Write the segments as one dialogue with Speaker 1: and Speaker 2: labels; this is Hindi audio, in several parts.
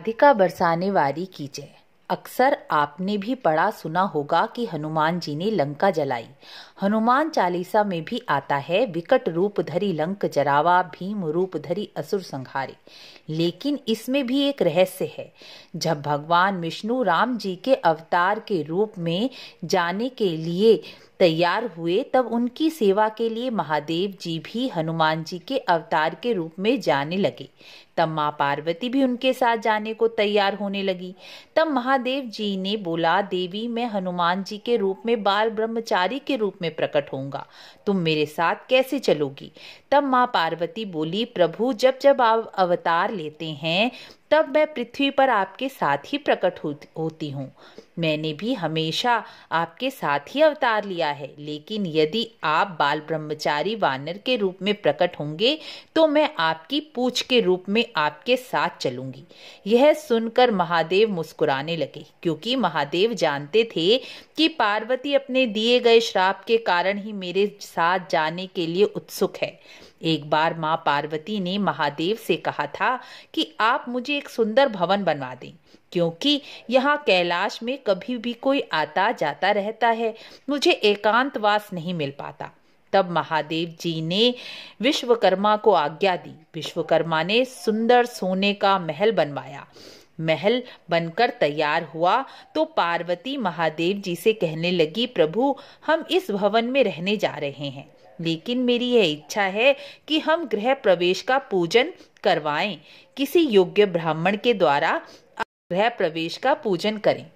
Speaker 1: राधिका बरसाने वाली की जय। अक्सर आपने भी पढ़ा सुना होगा कि हनुमान जी ने लंका जलाई। हनुमान चालीसा में भी आता है, विकट रूप धरी लंक जरावा, भीम रूप धरी असुर संहारे। लेकिन इसमें भी एक रहस्य है। जब भगवान विष्णु राम जी के अवतार के रूप में जाने के लिए तैयार हुए, तब उनकी सेवा के लिए महादेव जी भी हनुमान जी के अवतार के रूप में जाने लगे। तब माँ पार्वती भी उनके साथ जाने को तैयार होने लगी। तब महादेव जी ने बोला, देवी मैं हनुमान जी के रूप में बाल ब्रह्मचारी के रूप में प्रकट होऊंगा, तुम मेरे साथ कैसे चलोगी? तब माँ पार्वती बोली, प्रभु जब जब आप अवतार लेते हैं तब मैं पृथ्वी पर आपके साथ ही प्रकट होती हूँ। मैंने भी हमेशा आपके साथ ही अवतार लिया है, लेकिन यदि आप बाल ब्रह्मचारी वानर के रूप में प्रकट होंगे तो मैं आपकी पूंछ के रूप में आपके साथ चलूंगी। यह सुनकर महादेव मुस्कुराने लगे, क्योंकि महादेव जानते थे कि पार्वती अपने दिए गए श्राप के कारण ही मेरे साथ जाने के लिए उत्सुक है। एक बार माँ पार्वती ने महादेव से कहा था कि आप मुझे एक सुंदर भवन बनवा दें, क्योंकि यहाँ कैलाश में कभी भी कोई आता जाता रहता है, मुझे एकांतवास नहीं मिल पाता। तब महादेव जी ने विश्वकर्मा को आज्ञा दी। विश्वकर्मा ने सुंदर सोने का महल बनवाया। महल बनकर तैयार हुआ तो पार्वती महादेव जी से कहने लगी, प्रभु हम इस भवन में रहने जा रहे हैं, लेकिन मेरी यह इच्छा है कि हम गृह प्रवेश का पूजन करवाएं, किसी योग्य ब्राह्मण के द्वारा गृह प्रवेश का पूजन करें।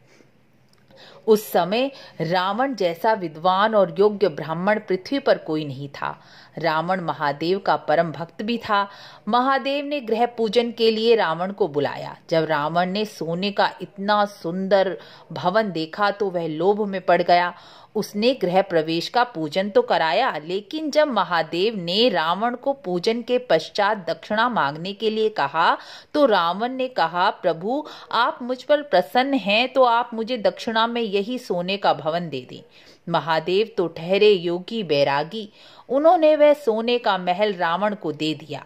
Speaker 1: उस समय रावण जैसा विद्वान और योग्य ब्राह्मण पृथ्वी पर कोई नहीं था। रावण महादेव का परम भक्त भी था। महादेव ने गृह पूजन के लिए रावण को बुलाया। जब रावण ने सोने का इतना सुंदर भवन देखा तो वह लोभ में पड़ गया। उसने गृह प्रवेश का पूजन तो कराया, लेकिन जब महादेव ने रावण को पूजन के पश्चात दक्षिणा मांगने के लिए कहा तो रावण ने कहा, प्रभु आप मुझ पर प्रसन्न हैं तो आप मुझे दक्षिणा में यही सोने का भवन दे दें। महादेव तो ठहरे योगी बैरागी, उन्होंने वह सोने का महल रावण को दे दिया।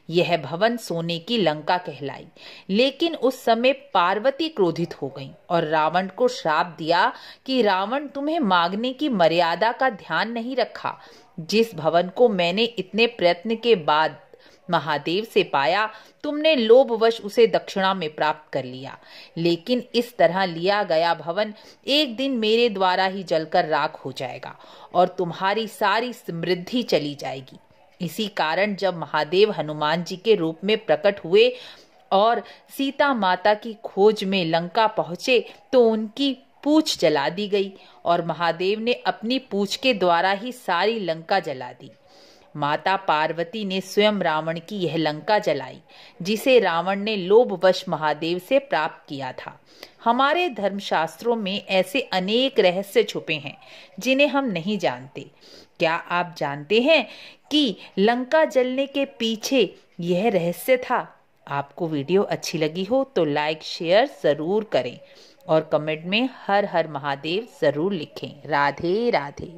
Speaker 1: यह भवन सोने की लंका कहलाई। लेकिन उस समय पार्वती क्रोधित हो गई और रावण को श्राप दिया कि रावण तुम्हें मांगने की मर्यादा का ध्यान नहीं रखा। जिस भवन को मैंने इतने प्रयत्न के बाद महादेव से पाया, तुमने लोभवश उसे दक्षिणा में प्राप्त कर लिया। लेकिन इस तरह लिया गया भवन एक दिन मेरे द्वारा ही जलकर राख हो जाएगा और तुम्हारी सारी समृद्धि चली जाएगी। इसी कारण जब महादेव हनुमान जी के रूप में प्रकट हुए और सीता माता की खोज में लंका पहुंचे तो उनकी पूंछ जला दी गई और महादेव ने अपनी पूंछ के द्वारा ही सारी लंका जला दी। माता पार्वती ने स्वयं रावण की यह लंका जलाई, जिसे रावण ने लोभवश महादेव से प्राप्त किया था। हमारे धर्मशास्त्रों में ऐसे अनेक रहस्य छुपे हैं जिन्हें हम नहीं जानते। क्या आप जानते हैं कि लंका जलने के पीछे यह रहस्य था? आपको वीडियो अच्छी लगी हो तो लाइक शेयर जरूर करें और कमेंट में हर हर महादेव जरूर लिखें। राधे राधे।